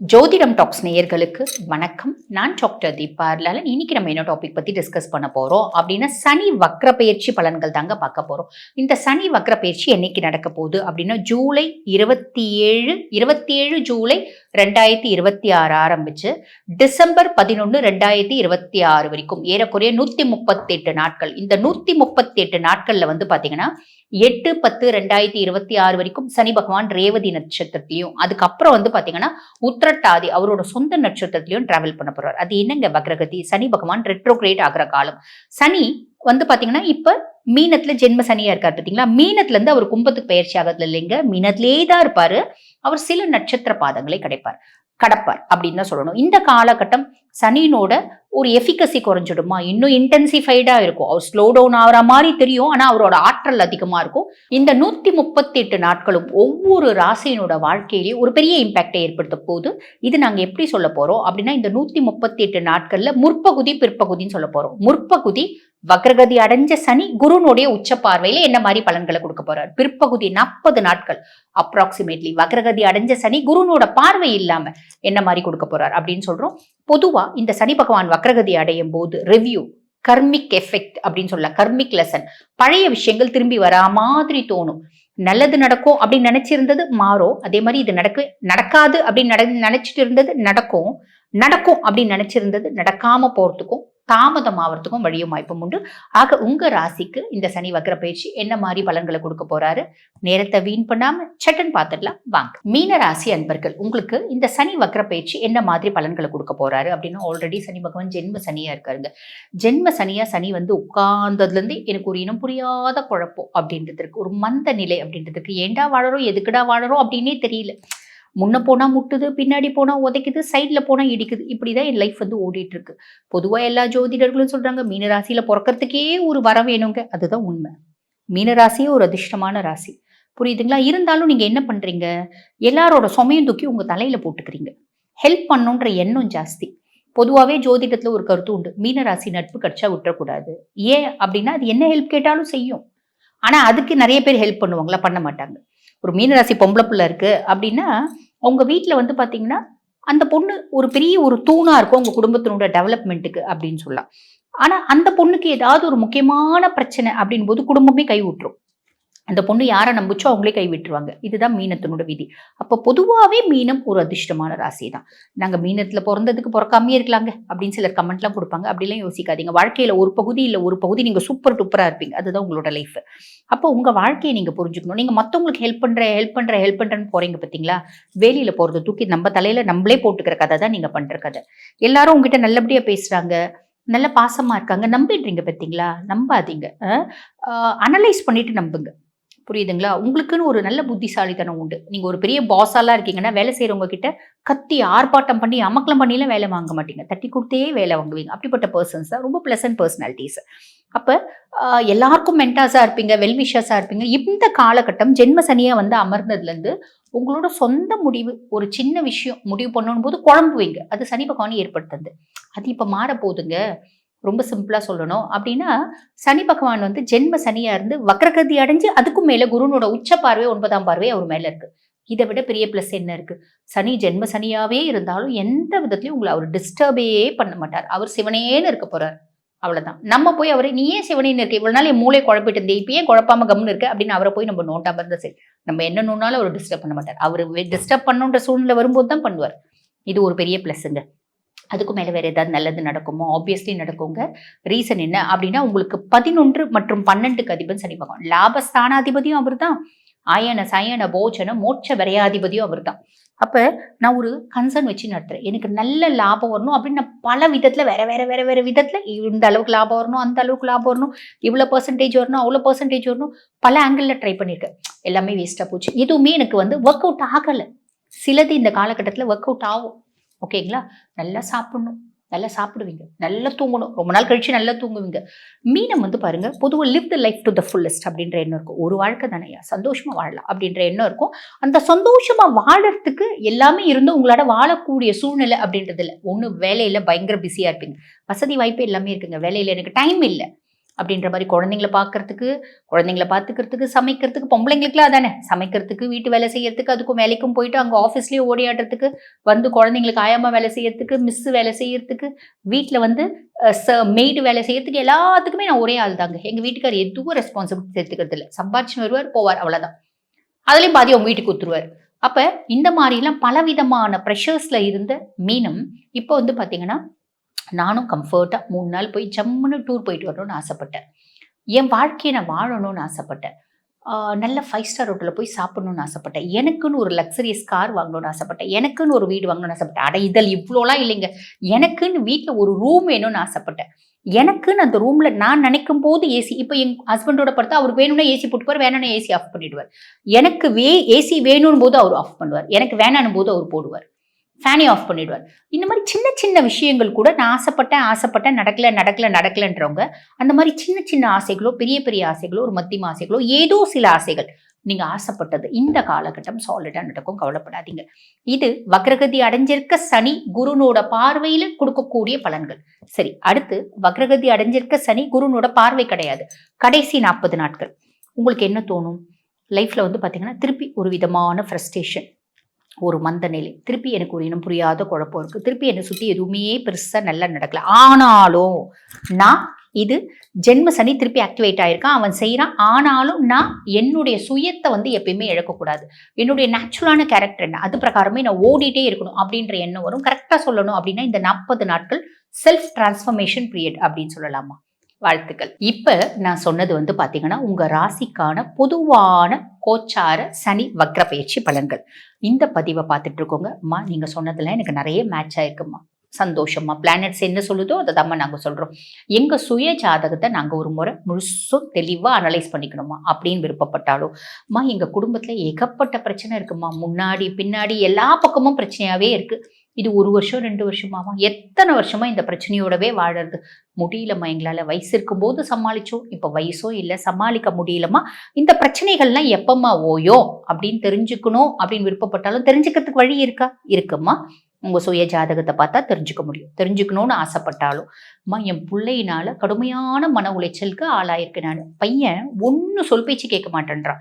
ஜோதிடம் டாக்ஸ் நேயர்களுக்கு வணக்கம். நான் டாக்டர் தீபா லாலன். இன்னைக்கு நம்ம என்ன டாபிக் பத்தி டிஸ்கஸ் பண்ண போறோம் அப்படின்னா சனி வக்ர பயிற்சி பலன்கள் தாங்க பார்க்க போறோம். இந்த சனி வக்ர பயிற்சி என்னைக்கு நடக்க போகுது அப்படின்னா ஜூலை 27 ஜூலை 2026 ஆரம்பிச்சு டிசம்பர் 11 2026 வரைக்கும் ஏறக்குறைய 138 நாட்கள். இந்த 138 நாட்கள்ல வந்து பாத்தீங்கன்னா 8/10/2026 வரைக்கும் சனி பகவான் ரேவதி நட்சத்திரத்திலையும், அதுக்கப்புறம் வந்து பாத்தீங்கன்னா உத்திரட்டாதி அவரோட சொந்த நட்சத்திரத்திலையும் டிராவல் பண்ண போறார். அது என்னங்க வக்ரகதி? சனி பகவான் ரெட்ரோகிரேட் ஆகிற காலம். சனி வந்து பாத்தீங்கன்னா இப்ப மீனத்துல ஜென்ம சனியா இருக்காரு பாத்தீங்களா. மீனத்துல இருந்து அவர் கும்பத்துக்கு பயிற்சி ஆகிறதுல இல்லைங்க, மீனத்திலேயே தான் இருப்பாரு. அவர் சில நட்சத்திர பாதங்களை கடப்பார் அப்படின்னு தான் சொல்லணும். இந்த காலகட்டம் சனியினோட ஒரு எஃபிகசி குறைஞ்சிடுமா, இன்னும் இன்டென்சிஃபைடா இருக்கும். அவர் ஸ்லோ டவுன் ஆகிற மாதிரி தெரியும், ஆனா அவரோட ஆற்றல் அதிகமா இருக்கும். இந்த 138 நாட்களும் ஒவ்வொரு ராசியினோட வாழ்க்கையிலேயே ஒரு பெரிய இம்பாக்டை ஏற்படுத்த போகுது. இது நாங்க எப்படி சொல்ல போறோம் அப்படின்னா, இந்த 138 நாட்கள்ல முற்பகுதி பிற்பகுதின்னு சொல்ல போறோம். முற்பகுதி வக்ரகதி அடைஞ்ச சனி குருனுடைய உச்ச பார்வையில என்ன மாதிரி பலன்களை கொடுக்க போறார். பிற்பகுதி 40 நாட்கள் அப்ராக்சிமேட்லி வக்ரகதி அடைஞ்ச சனி குருனோட பார்வை இல்லாம என்ன மாதிரி கொடுக்க போறார் அப்படின்னு சொல்றோம். பொதுவா இந்த சனி பகவான் வக்ரகதி அடையும் போது ரிவ்யூ, கர்மிக் எஃபெக்ட் அப்படின்னு சொல்லலாம், கர்மிக் லெசன், பழைய விஷயங்கள் திரும்பி வரா மாதிரி தோணும். நல்லது நடக்கும் அப்படின்னு நினைச்சிருந்தது மாறும். அதே மாதிரி இது நடக்காது அப்படின்னு நினைச்சிட்டு இருந்தது நடக்கும் அப்படின்னு நினைச்சிருந்தது நடக்காம போறதுக்கும் தாமதம் ஆகிறதுக்கும் வழியும் வாய்ப்பும் உண்டு. ஆக உங்க ராசிக்கு இந்த சனி வக்ர பயிற்சி என்ன மாதிரி பலன்களை கொடுக்க போறாரு, நேரத்தை வீண் பண்ணாம சட்டன் பார்த்துடலாம் வாங்க. மீன ராசி அன்பர்கள், உங்களுக்கு இந்த சனி வக்ர பயிற்சி என்ன மாதிரி பலன்களை கொடுக்க போறாரு அப்படின்னா, ஆல்ரெடி சனி பகவான் ஜென்ம சனியா இருக்காருங்க. ஜென்ம சனியா சனி வந்து உட்கார்ந்ததுல இருந்து எனக்கு ஒரு இனம் புரியாத குழப்பம் அப்படின்றதுக்கு, ஒரு மந்த நிலை அப்படின்றதுக்கு, ஏண்டா வாழறோம் எதுக்குடா வாழறோம் அப்படின்னே தெரியல. முன்ன போனா முட்டுது, பின்னாடி போனா உதைக்குது, சைட்ல போனா இடிக்குது, இப்படிதான் என் லைஃப் வந்து ஓடிட்டு இருக்கு. பொதுவா எல்லா ஜோதிடர்களும் சொல்றாங்க மீனராசியில பிறக்கிறதுக்கே ஒரு வரம் வேணுங்க. அதுதான் உண்மை. மீனராசியே ஒரு அதிர்ஷ்டமான ராசி, புரியுதுங்களா? இருந்தாலும் நீங்க என்ன பண்றீங்க, எல்லாரோட சுமையும் தூக்கி உங்க தலையில போட்டுக்கிறீங்க. ஹெல்ப் பண்ணுன்ற எண்ணம் ஜாஸ்தி. பொதுவாகவே ஜோதிடத்துல ஒரு கருத்து உண்டு, மீனராசி நட்பு கடிச்சா விட்டுறக்கூடாது. ஏன் அப்படின்னா அது என்ன ஹெல்ப் கேட்டாலும் செய்யும். ஆனா அதுக்கு நிறைய பேர் ஹெல்ப் பண்ணுவாங்களா? பண்ண மாட்டாங்க. ஒரு மீனராசி பொம்பளை பிள்ளை இருக்கு அப்படின்னா உங்க வீட்டில் வந்து பார்த்தீங்கன்னா அந்த பொண்ணு ஒரு பெரிய ஒரு தூணா இருக்கும் உங்க குடும்பத்தினோட டெவலப்மெண்ட்டுக்கு அப்படின்னு சொல்லலாம். ஆனா அந்த பொண்ணுக்கு ஏதாவது ஒரு முக்கியமான பிரச்சனை அப்படின் போது குடும்பமே கை விட்டுரும். அந்த பொண்ணு யாரை நம்பிச்சோ அவங்களே கை விட்டுருவாங்க. இதுதான் மீனத்தினோட விதி. அப்போ பொதுவாகவே மீனம் ஒரு அதிர்ஷ்டமான ராசி தான். நாங்கள் மீனத்தில் பிறந்ததுக்கு பிறக்காமையே இருக்கலாங்க அப்படின்னு சிலர் கமெண்ட்லாம் கொடுப்பாங்க. அப்படிலாம் யோசிக்காதீங்க. வாழ்க்கையில் ஒரு பகுதி இல்லை ஒரு பகுதி நீங்கள் சூப்பர் டூப்பராக இருப்பீங்க. அதுதான் உங்களோட லைஃப். அப்போ உங்கள் வாழ்க்கையை நீங்கள் புரிஞ்சுக்கணும். நீங்கள் மற்றவங்களுக்கு ஹெல்ப் பண்ணுறேன்னு போகிறீங்க பார்த்தீங்களா, வேலையில் போகிறத தூக்கி நம்ம தலையில் நம்மளே போட்டுக்கிற கதை தான் நீங்கள் பண்ணுற கதை. எல்லாரும் உங்ககிட்ட நல்லபடியாக பேசுகிறாங்க, நல்ல பாசமாக இருக்காங்க, நம்பிடுறீங்க பார்த்தீங்களா? நம்பாதீங்க. அனலைஸ் பண்ணிட்டு நம்புங்க. புரியுதுங்களா? உங்களுக்குன்னு ஒரு நல்ல புத்திசாலித்தனம் உண்டு. நீங்க ஒரு பெரிய பாஸாலாம் இருக்கீங்கன்னா வேலை செய்யறவங்க கிட்ட கத்தி ஆர்ப்பாட்டம் பண்ணி அமக்கலம் பண்ணிலாம் வேலை வாங்க மாட்டீங்க. தட்டி கொடுத்தே வேலை வாங்குவீங்க. அப்படிப்பட்ட பர்சன்ஸ் தான் ரொம்ப பிளசன்ட் பர்சனாலிட்டிஸ். அப்ப எல்லாருக்கும் மென்டாஸா இருப்பீங்க, வெல்விஷஸா இருப்பீங்க. இந்த காலகட்டம் ஜென்ம சனியா வந்து அமர்ந்ததுல இருந்து உங்களோட சொந்த முடிவு, ஒரு சின்ன விஷயம் முடிவு பண்ணணும் போது குழம்புவீங்க. அது சனி பகவான் ஏற்படுத்துது. அது இப்ப மாற போகுதுங்க. ரொம்ப சிம்பிளா சொல்லணும் அப்படின்னா, சனி பகவான் வந்து ஜென்ம சனியா இருந்து வக்ரகதி அடைஞ்சு அதுக்கும் மேல குருனோட உச்ச பார்வை 9ஆம் பார்வை அவர் மேல இருக்கு. இதை விட பெரிய பிளஸ் என்ன இருக்கு? சனி ஜென்ம சனியாவே இருந்தாலும் எந்த விதத்திலையும் உங்களை அவர் டிஸ்டர்பே பண்ண மாட்டார். அவர் சிவனேன்னு இருக்க போறார். அவ்வளவுதான். நம்ம போய் அவரை நீ ஏன் சிவனேன்னு இருக்க, இவ்வளவு நாள் என் மூளை குழப்பிட்டு இருந்தே, இப்ப ஏன் குழப்பாம கம்னு இருக்கு அப்படின்னு அவரை போய் நம்ம நோட்டாம இருந்தா சரி. நம்ம என்ன நோனாலும் அவர் டிஸ்டர்ப் பண்ண மாட்டார். அவர் டிஸ்டர்ப் பண்ணுன்ற சூழ்நிலை வரும்போது தான் பண்ணுவார். இது ஒரு பெரிய பிளஸ்ங்க. அதுக்கு மேலே வேற ஏதாவது நல்லது நடக்குமோ? ஆப்வியஸ்லி நடக்குங்க. ரீசன் என்ன அப்படின்னா, உங்களுக்கு 11 மற்றும் 12க்கு அதிபன் சனி பகவான். லாபஸ்தானாதிபதியும் அவர் தான், ஆயன சயன போஜன மோட்ச விரையாதிபதியும் அவர் தான். அப்ப நான் ஒரு கன்சர்ன் வச்சு நடத்துறேன். எனக்கு நல்ல லாபம் வரணும் அப்படின்னு நான் பல விதத்துல வேற விதத்துல இந்த அளவுக்கு லாபம் வரணும், அந்த அளவுக்கு லாபம் வரணும், இவ்வளவு பெர்சன்டேஜ் வரணும், அவ்வளவு பெர்சன்டேஜ் வரணும், பல ஆங்கிள் ட்ரை பண்ணியிருக்கேன். எல்லாமே வேஸ்டா போச்சு. எதுவுமே எனக்கு வந்து ஒர்க் அவுட் ஆகல. சிலது இந்த காலகட்டத்துல ஒர்க் அவுட் ஆகும். ஓகேங்களா? நல்லா சாப்பிடணும், நல்லா சாப்பிடுவீங்க, நல்லா தூங்கணும், ரொம்ப நாள் கழிச்சு நல்லா தூங்குவீங்க. மீனம் வந்து பாருங்க, பொதுவாக live the life to the fullest அப்படின்ற எண்ணம் இருக்கும். ஒரு வாழ்க்கை தானேயா, சந்தோஷமா வாழலாம் அப்படின்ற எண்ணம் இருக்கும். அந்த சந்தோஷமா வாழறதுக்கு எல்லாமே இருந்தும் உங்களோட வாழக்கூடிய சூழ்நிலை அப்படின்றது இல்லை. ஒன்று வேலையில பயங்கர பிஸியா இருப்பீங்க, வசதி வாய்ப்பு எல்லாமே இருக்குங்க, வேலையில எனக்கு டைம் இல்லை அப்படின்ற மாதிரி குழந்தைங்களை பார்க்கறதுக்கு, குழந்தைங்களை பார்த்துக்கிறதுக்கு, சமைக்கிறதுக்கு, பொம்பளைங்களுக்குலாம் அதானே சமைக்கிறதுக்கு, வீட்டு வேலை செய்யறதுக்கு, அதுக்கும் வேலைக்கும் போயிட்டு அங்கே ஆஃபீஸ்லேயே ஓடியாடுறதுக்கு, வந்து குழந்தைங்களுக்கு ஆயாமா வேலை செய்யறதுக்கு, மிஸ்ஸு வேலை செய்யறதுக்கு, வீட்டில் வந்து மெய்டு வேலை செய்யறதுக்கு, எல்லாத்துக்குமே நான் ஒரே ஆள் தாங்க. எங்கள் வீட்டுக்கார் எதுவும் ரெஸ்பான்சிபிலிட்டி எடுத்துக்கிறது இல்லை. சம்பாதிச்சு வருவார், போவார், அவ்வளோதான். அதுலேயும் பாதி அவங்க வீட்டுக்கு கொடுத்துருவார். அப்போ இந்த மாதிரிலாம் பலவிதமான ப்ரெஷர்ஸில் இருந்த மீனம் இப்போ வந்து பார்த்தீங்கன்னா, நானும் கம்ஃபர்ட்டாக 3 நாள் போய் ஜம்முன்னு டூர் போயிட்டு வரணும்னு ஆசைப்பட்டேன். என் வாழ்க்கையை நான் வாழணும்னு ஆசைப்பட்டேன். நல்ல 5 ஸ்டார் ஹோட்டலில் போய் சாப்பிடணும்னு ஆசைப்பட்டேன். எனக்குன்னு ஒரு லக்ஸரியஸ் கார் வாங்கணும்னு ஆசைப்பட்டேன். எனக்குன்னு ஒரு வீடு வாங்கணும்னு ஆசைப்பட்டேன். அட இதில் இவ்வளோலாம் இல்லைங்க. எனக்குன்னு வீட்டில் ஒரு ரூம் வேணும்னு ஆசைப்பட்டேன். எனக்குன்னு அந்த ரூம்ல நான் நினைக்கும் போது ஏசி, இப்போ என் ஹஸ்பண்டோட படுத்தா அவருக்கு வேணும்னா ஏசி போட்டுப்பார், வேணும்னா ஏசி ஆஃப் பண்ணிடுவார். எனக்கு ஏசி வேணும்னு போது அவர் ஆஃப் பண்ணுவார், எனக்கு வேணான்னு போது அவர் போடுவார், ஃபேனே ஆஃப் பண்ணிடுவார். இந்த மாதிரி சின்ன சின்ன விஷயங்கள் கூட நான் ஆசைப்பட்டேன் நடக்கலன்றவங்க அந்த மாதிரி சின்ன சின்ன ஆசைகளோ, பெரிய பெரிய ஆசைகளோ, ஒரு மத்தியம ஆசைகளோ, ஏதோ சில ஆசைகள் நீங்க ஆசைப்பட்டது இந்த காலகட்டம் சாலிடா நடக்கும், கவலைப்படாதீங்க. இது வக்ரகதி அடைஞ்சிருக்க சனி குருனோட பார்வையில கொடுக்கக்கூடிய பலன்கள். சரி, அடுத்து வக்ரகதி அடைஞ்சிருக்க சனி குருனோட பார்வை கிடையாது. கடைசி 40 நாட்கள் உங்களுக்கு என்ன தோணும்? லைஃப்ல வந்து பாத்தீங்கன்னா திருப்பி ஒரு விதமான ஃப்ரஸ்ட்ரேஷன், ஒரு மந்த நிலை, திருப்பி எனக்கு ஒரு இனம் புரியாத குழப்பம் இருக்கு, திருப்பி என்னை சுத்தி எதுவுமே பெருசா நல்லா நடக்கல. ஆனாலும் நான் இது ஜென்ம சனி திருப்பி ஆக்டிவேட் ஆயிருக்கான், அவன் செய்யறான். ஆனாலும் நான் என்னுடைய சுயத்தை வந்து எப்பயுமே இழக்கக்கூடாது. என்னுடைய நேச்சுரலான கேரக்டர் என்ன, அது பிரகாரமே நான் ஓடிட்டே இருக்கணும் அப்படின்ற எண்ணம் வரும். கரெக்டா சொல்லணும் அப்படின்னா இந்த 40 நாட்கள் செல்ஃப் டிரான்ஸ்ஃபர்மேஷன் பீரியட் அப்படின்னு சொல்லலாமா? வாழ்த்துக்கள். இப்ப நான் சொன்னது வந்து பாத்தீங்கன்னா உங்க ராசிக்கான பொதுவான கோச்சார சனி வக்ர பயிற்சி பலன்கள். இந்த பதிவை பார்த்துட்டு இருக்கோங்க அம்மா, நீங்க சொன்னதுல எனக்கு நிறைய மேட்ச் ஆயிருக்குமா, சந்தோஷமா. பிளானட்ஸ் என்ன சொல்லுதோ அதை தான் நாங்க சொல்றோம். எங்க சுய ஜாதகத்தை நாங்க ஒரு முறை முழுசும் தெளிவா அனலைஸ் பண்ணிக்கணுமா அப்படின்னு விருப்பப்பட்டாலும், அம்மா எங்க குடும்பத்துல ஏகப்பட்ட பிரச்சனை இருக்குமா, முன்னாடி பின்னாடி எல்லா பக்கமும் பிரச்சனையாவே இருக்கு. இது 1 வருஷம் 2 வருஷமாவா, எத்தனை வருஷமா இந்த பிரச்சனையோடவே வாழறது, முடியலம்மா எங்களால. வயசு இருக்கும்போது சமாளிச்சோம், இப்ப வயசும் இல்லை, சமாளிக்க முடியலமா. இந்த பிரச்சனைகள்லாம் எப்பமா ஓயும் அப்படின்னு தெரிஞ்சுக்கணும் அப்படின்னு விருப்பப்பட்டாலும் தெரிஞ்சுக்கிறதுக்கு வழி இருக்கா? இருக்குமா. உங்க சுய ஜாதகத்தை பார்த்தா தெரிஞ்சுக்க முடியும். தெரிஞ்சுக்கணும்னு ஆசைப்பட்டாலும், அம்மா என் பிள்ளையினால கடுமையான மன உளைச்சலுக்கு ஆளாயிருக்கேன் நான். பையன் ஒன்னு சொல் பேச்சு கேட்க மாட்டேன்றான்.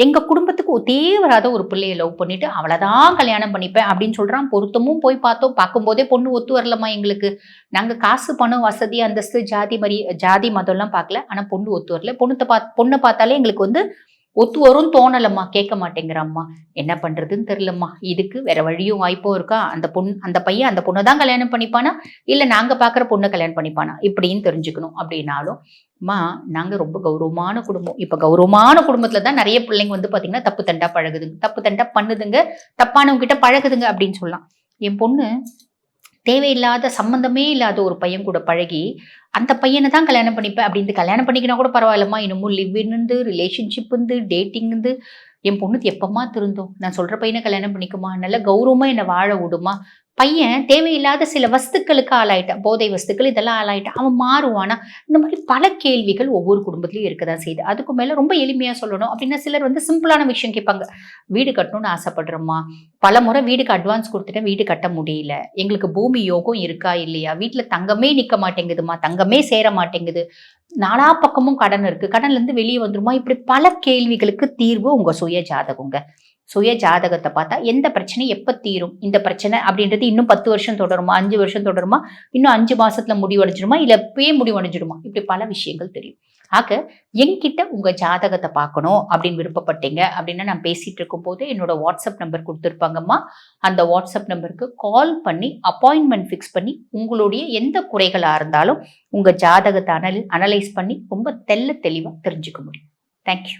எங்க குடும்பத்துக்கு தேவராத ஒரு பிள்ளைய லவ் பண்ணிட்டு அவளைதான் கல்யாணம் பண்ணிப்பேன் அப்படின்னு சொல்றான். பொருத்தமும் போய் பார்த்தோம், பார்க்கும்போதே பொண்ணு ஒத்து வரலமா எங்களுக்கு. நாங்க காசு பணம் வசதி அந்தஸ்து ஜாதி மதம் எல்லாம் பார்க்கல, ஆனா பொண்ணு ஒத்து வரல. பொண்ணை பார்த்தாலே எங்களுக்கு வந்து ஒத்து வரும் தோணலம்மா, கேட்க மாட்டேங்கிறம்மா, என்ன பண்றதுன்னு தெரியலம்மா. இதுக்கு வேற வழியும் வாய்ப்பும் இருக்கா? அந்த பையன் அந்த பொண்ணை தான் கல்யாணம் பண்ணிப்பானா, இல்ல நாங்க பாக்குற பொண்ணை கல்யாணம் பண்ணிப்பானா இப்படின்னு தெரிஞ்சுக்கணும். அப்படின்னாலும் அம்மா நாங்க ரொம்ப கௌரவமான குடும்பம். இப்ப கௌரவமான குடும்பத்துலதான் நிறைய பிள்ளைங்க வந்து பாத்தீங்கன்னா தப்பு தண்டா பழகுதுங்க, தப்பு தண்டா பண்ணுதுங்க, தப்பானவங்க கிட்ட பழகுதுங்க அப்படின்னு சொல்லலாம். என் பொண்ணு தேவையில்லாத சம்பந்தமே இல்லாத ஒரு பையன் கூட பழகி அந்த பையனை தான் கல்யாணம் பண்ணிப்பேன் அப்படின்னு கல்யாணம் பண்ணிக்கினா கூட பரவாயில்லம்மா, இன்னமும் லிவ் இருந்து ரிலேஷன்ஷிப் இருந்து டேட்டிங் இருந்து என் பொண்ணுக்கு எப்பமா திருந்தோம்? நான் சொல்ற பையனை கல்யாணம் பண்ணிக்குமா, நல்ல கௌரவமா என்னை வாழ விடுமா. பையன் தேவையில்லாத சில வஸ்துக்களுக்கு ஆளாயிட்டான், போதை வஸ்துக்கள் இதெல்லாம் ஆளாயிட்டான், அவன் மாறுவானா? இந்த மாதிரி பல கேள்விகள் ஒவ்வொரு குடும்பத்திலையும் இருக்கதான் செய்யுது. அதுக்கு மேல ரொம்ப எளிமையா சொல்லணும் அப்படின்னா சிலர் வந்து சிம்பிளான விஷயம் கேட்பாங்க. வீடு கட்டணும்னு ஆசைப்படுறோம்மா, பல முறை வீடுக்கு அட்வான்ஸ் கொடுத்துட்டேன், வீடு கட்ட முடியல, எங்களுக்கு பூமி யோகம் இருக்கா இல்லையா, வீட்டுல தங்கமே நிக்க மாட்டேங்குதுமா, தங்கமே சேர மாட்டேங்குது, நாலா பக்கமும் கடன் இருக்கு, கடன்ல இருந்து வெளியே வந்துருமா. இப்படி பல கேள்விகளுக்கு தீர்வு உங்க சுய ஜாதகங்க. சுய ஜாதகத்தை பார்த்தா எந்த பிரச்சனை எப்ப தீரும், இந்த பிரச்சனை அப்படின்றது இன்னும் 10 வருஷம் தொடருமா, 5 வருஷம் தொடருமா, இன்னும் 5 மாசத்துல முடிவடைஞ்சிடுமா, இல்ல இப்பயே முடிவடைஞ்சிடுமா, இப்படி பல விஷயங்கள் தெரியும். ஆக என்கிட்ட உங்க ஜாதகத்தை பார்க்கணும் அப்படின்னு விருப்பப்பட்டீங்க அப்படின்னா நான் பேசிட்டு இருக்கும் போது என்னோட வாட்ஸ்அப் நம்பர் கொடுத்துருப்பாங்கம்மா. அந்த வாட்ஸ்அப் நம்பருக்கு கால் பண்ணி அப்பாயின்மெண்ட் ஃபிக்ஸ் பண்ணி உங்களுடைய எந்த குறைகளா இருந்தாலும் உங்க ஜாதகத்தை அனலைஸ் பண்ணி ரொம்ப தெளிவா தெரிஞ்சுக்க முடியும். தேங்க்யூ.